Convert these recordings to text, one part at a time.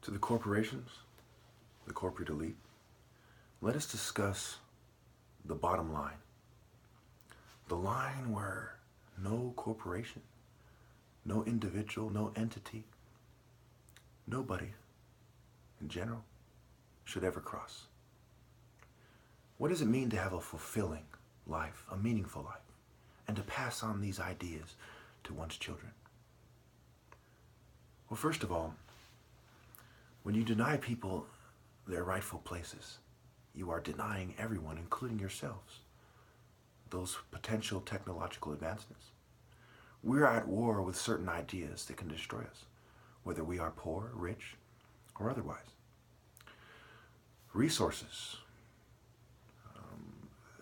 To the corporations, the corporate elite, let us discuss the bottom line. The line where no corporation, no individual, no entity, nobody in general should ever cross. What does it mean to have a fulfilling life, a meaningful life, and to pass on these ideas to one's children? Well, first of all, when you deny people their rightful places, you are denying everyone, including yourselves, those potential technological advancements. We're at war with certain ideas that can destroy us, whether we are poor, rich, or otherwise. Resources,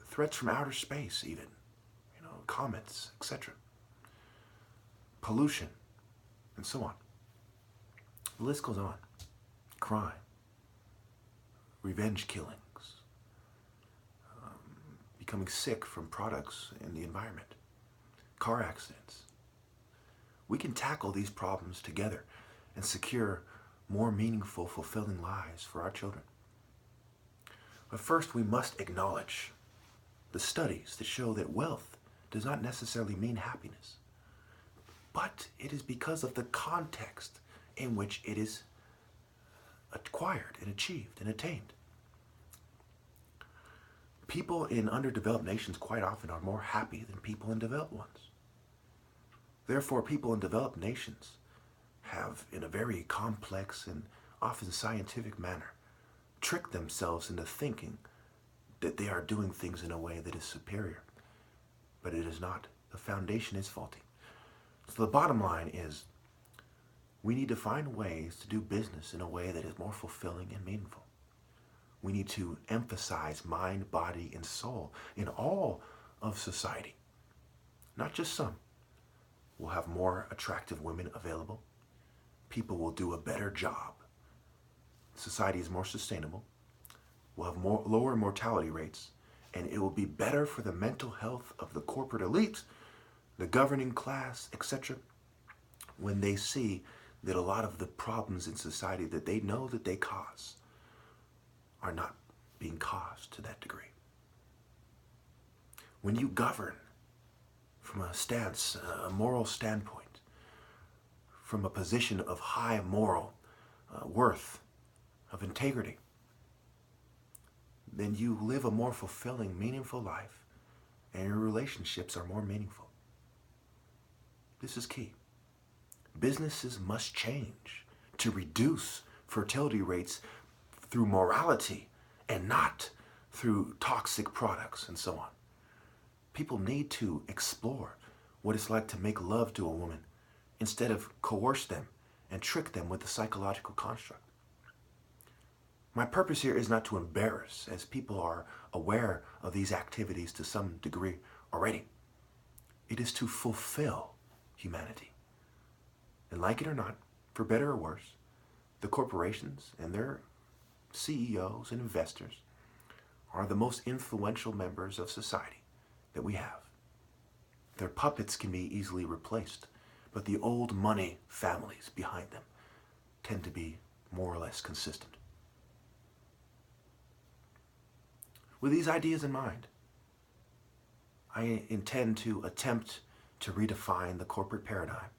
threats from outer space even, comets, etc. Pollution, and so on. The list goes on. Crime, revenge killings, becoming sick from products in the environment, car accidents. We can tackle these problems together and secure more meaningful, fulfilling lives for our children. But first, we must acknowledge the studies that show that wealth does not necessarily mean happiness, but it is because of the context in which it is acquired and achieved and attained. People in underdeveloped nations quite often are more happy than people in developed ones. Therefore, people in developed nations have, in a very complex and often scientific manner, tricked themselves into thinking that they are doing things in a way that is superior. But it is not. The foundation is faulty. So the bottom line is, we need to find ways to do business in a way that is more fulfilling and meaningful. We need to emphasize mind, body, and soul in all of society, not just some. We'll have more attractive women available. People will do a better job. Society is more sustainable. We'll have lower mortality rates, and it will be better for the mental health of the corporate elite, the governing class, etc., when they see that a lot of the problems in society that they know that they cause are not being caused to that degree. When you govern from a stance, a moral standpoint, from a position of high moral worth, of integrity, then you live a more fulfilling, meaningful life, and your relationships are more meaningful. This is key. Businesses must change to reduce fertility rates through morality and not through toxic products and so on. People need to explore what it's like to make love to a woman instead of coerce them and trick them with a psychological construct. My purpose here is not to embarrass, as people are aware of these activities to some degree already. It is to fulfill humanity. And like it or not, for better or worse, the corporations and their CEOs and investors are the most influential members of society that we have. Their puppets can be easily replaced, but the old money families behind them tend to be more or less consistent. With these ideas in mind, I intend to attempt to redefine the corporate paradigm.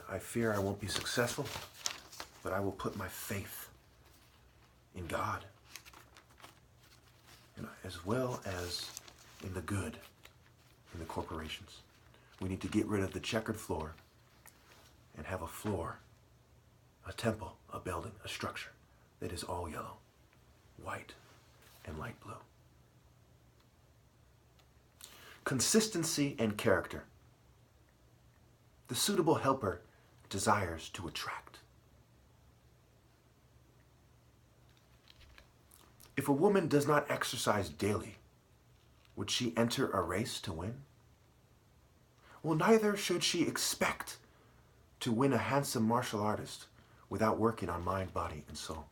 I fear I won't be successful, but I will put my faith in God, as well as in the good in the corporations. We need to get rid of the checkered floor and have a floor, a temple, a building, a structure that is all yellow, white, and light blue. Consistency and character. The suitable helper desires to attract. If a woman does not exercise daily, would she enter a race to win? Well, neither should she expect to win a handsome martial artist without working on mind, body, and soul.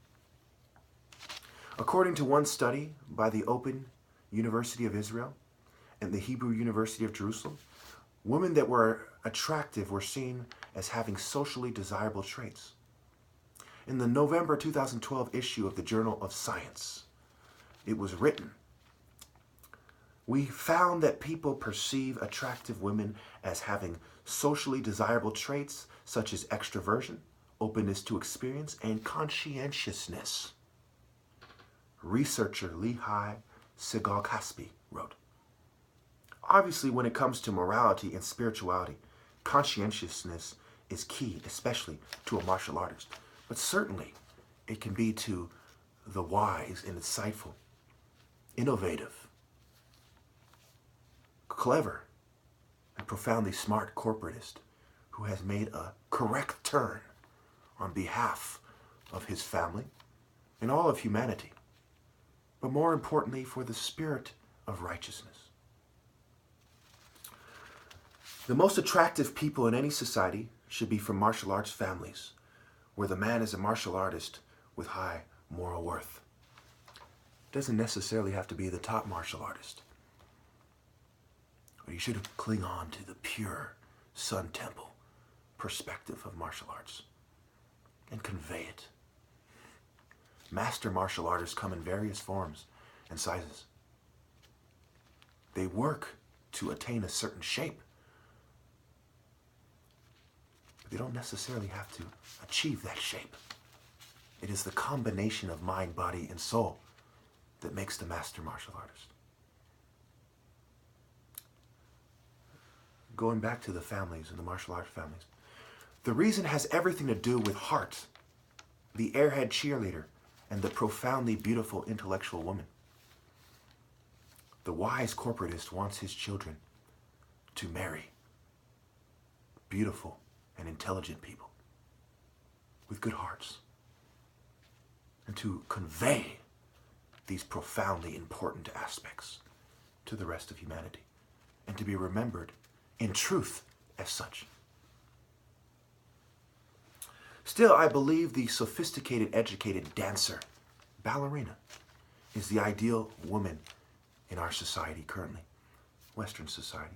According to one study by the Open University of Israel and the Hebrew University of Jerusalem, women that were attractive were seen as having socially desirable traits. In the November 2012 issue of the Journal of Science, it was written, "We found that people perceive attractive women as having socially desirable traits such as extroversion, openness to experience, and conscientiousness." Researcher Lehigh Segal-Caspi wrote, "Obviously, when it comes to morality and spirituality, conscientiousness is key, especially to a martial artist. But certainly, it can be to the wise and insightful, innovative, clever, and profoundly smart corporatist who has made a correct turn on behalf of his family and all of humanity, but more importantly, for the spirit of righteousness. The most attractive people in any society should be from martial arts families, where the man is a martial artist with high moral worth. It doesn't necessarily have to be the top martial artist. But you should cling on to the pure Sun Temple perspective of martial arts and convey it. Master martial artists come in various forms and sizes. They work to attain a certain shape, but they don't necessarily have to achieve that shape. It is the combination of mind, body, and soul that makes the master martial artist. Going back to the families and the martial arts families, the reason has everything to do with heart, the airhead cheerleader, and the profoundly beautiful intellectual woman. The wise corporatist wants his children to marry beautiful and intelligent people with good hearts, and to convey these profoundly important aspects to the rest of humanity, and to be remembered in truth as such. Still, I believe the sophisticated, educated dancer, ballerina, is the ideal woman in our society currently, Western society.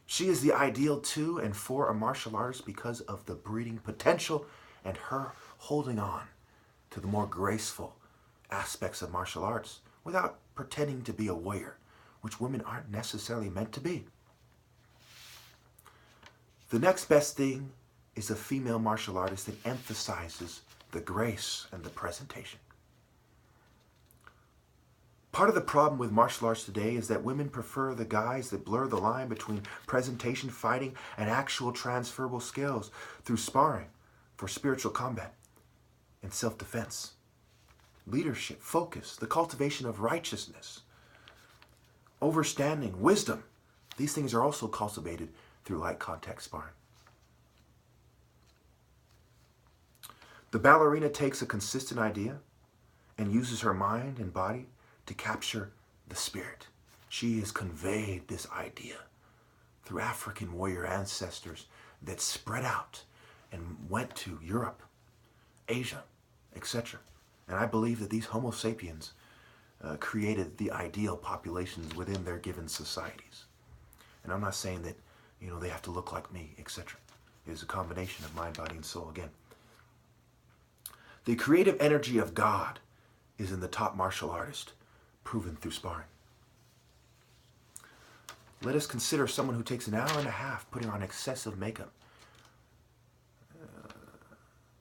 She is the ideal to and for a martial artist because of the breeding potential and her holding on to the more graceful aspects of martial arts without pretending to be a warrior, which women aren't necessarily meant to be. The next best thing is a female martial artist that emphasizes the grace and the presentation. Part of the problem with martial arts today is that women prefer the guys that blur the line between presentation fighting and actual transferable skills through sparring for spiritual combat and self-defense, leadership, focus, the cultivation of righteousness, understanding, wisdom. These things are also cultivated through light contact sparring. The ballerina takes a consistent idea and uses her mind and body to capture the spirit. She has conveyed this idea through African warrior ancestors that spread out and went to Europe, Asia, etc. And I believe that these Homo sapiens created the ideal populations within their given societies. And I'm not saying that, they have to look like me, etc. It is a combination of mind, body, and soul again. The creative energy of God is in the top martial artist, proven through sparring. Let us consider someone who takes an hour and a half putting on excessive makeup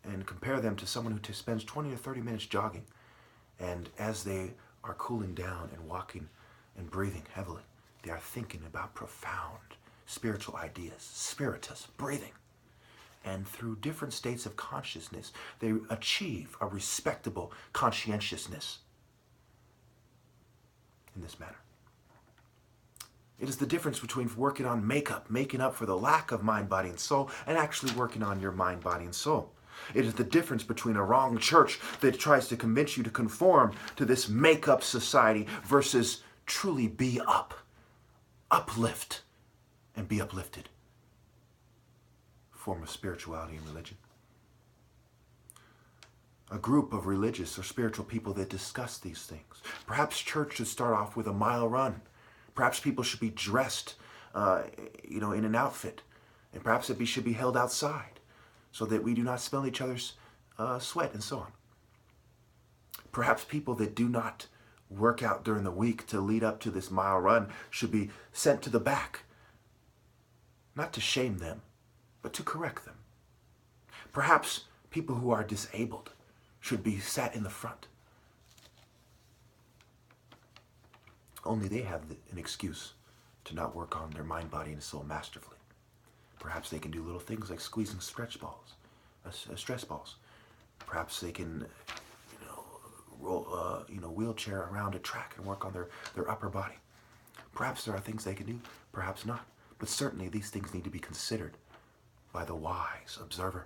and compare them to someone who spends 20 or 30 minutes jogging, and as they are cooling down and walking and breathing heavily, they are thinking about profound spiritual ideas, spiritus, breathing. And through different states of consciousness, they achieve a respectable conscientiousness in this manner. It is the difference between working on makeup, making up for the lack of mind, body, and soul, and actually working on your mind, body, and soul. It is the difference between a wrong church that tries to convince you to conform to this make-up society versus truly be up, uplift, and be uplifted. Form of spirituality and religion. A group of religious or spiritual people that discuss these things. Perhaps church should start off with a mile run. Perhaps people should be dressed, in an outfit And perhaps it should be held outside so that we do not smell each other's sweat and so on. Perhaps people that do not work out during the week to lead up to this mile run should be sent to the back, not to shame them, but to correct them. Perhaps people who are disabled should be sat in the front. Only they have an excuse to not work on their mind, body, and soul masterfully. Perhaps they can do little things like squeezing stress balls. Perhaps they can, roll, wheelchair around a track and work on their upper body. Perhaps there are things they can do, perhaps not. But certainly these things need to be considered by the wise observer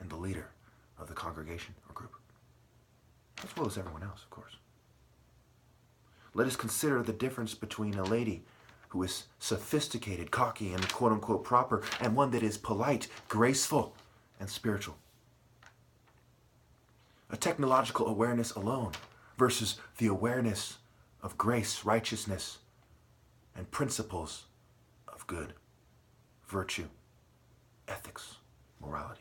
and the leader of the congregation or group, as well as everyone else, of course. Let us consider the difference between a lady who is sophisticated, cocky, and quote-unquote proper, and one that is polite, graceful, and spiritual. A technological awareness alone versus the awareness of grace, righteousness, and principles of good, virtue, ethics, morality.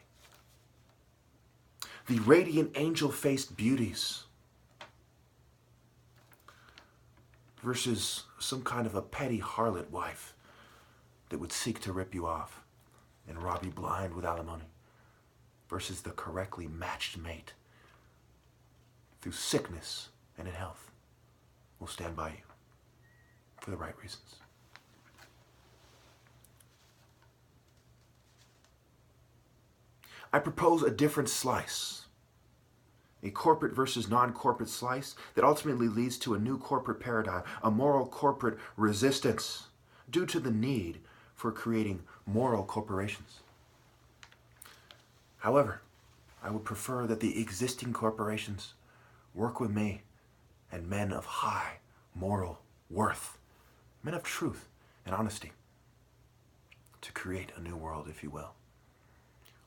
The radiant angel-faced beauties versus some kind of a petty harlot wife that would seek to rip you off and rob you blind with alimony, versus the correctly matched mate through sickness and in health will stand by you for the right reasons. I propose a different slice, a corporate versus non-corporate slice that ultimately leads to a new corporate paradigm, a moral corporate resistance due to the need for creating moral corporations. However, I would prefer that the existing corporations work with me and men of high moral worth, men of truth and honesty, to create a new world, if you will.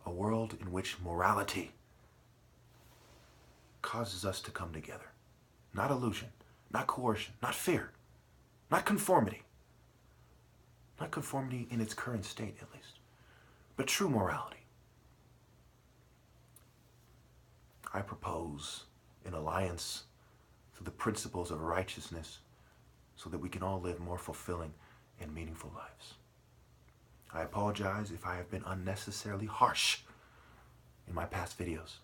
A world in which morality causes us to come together. Not illusion, not coercion, not fear, not conformity. Not conformity in its current state, at least, but true morality. I propose an alliance through the principles of righteousness so that we can all live more fulfilling and meaningful lives. I apologize if I have been unnecessarily harsh in my past videos.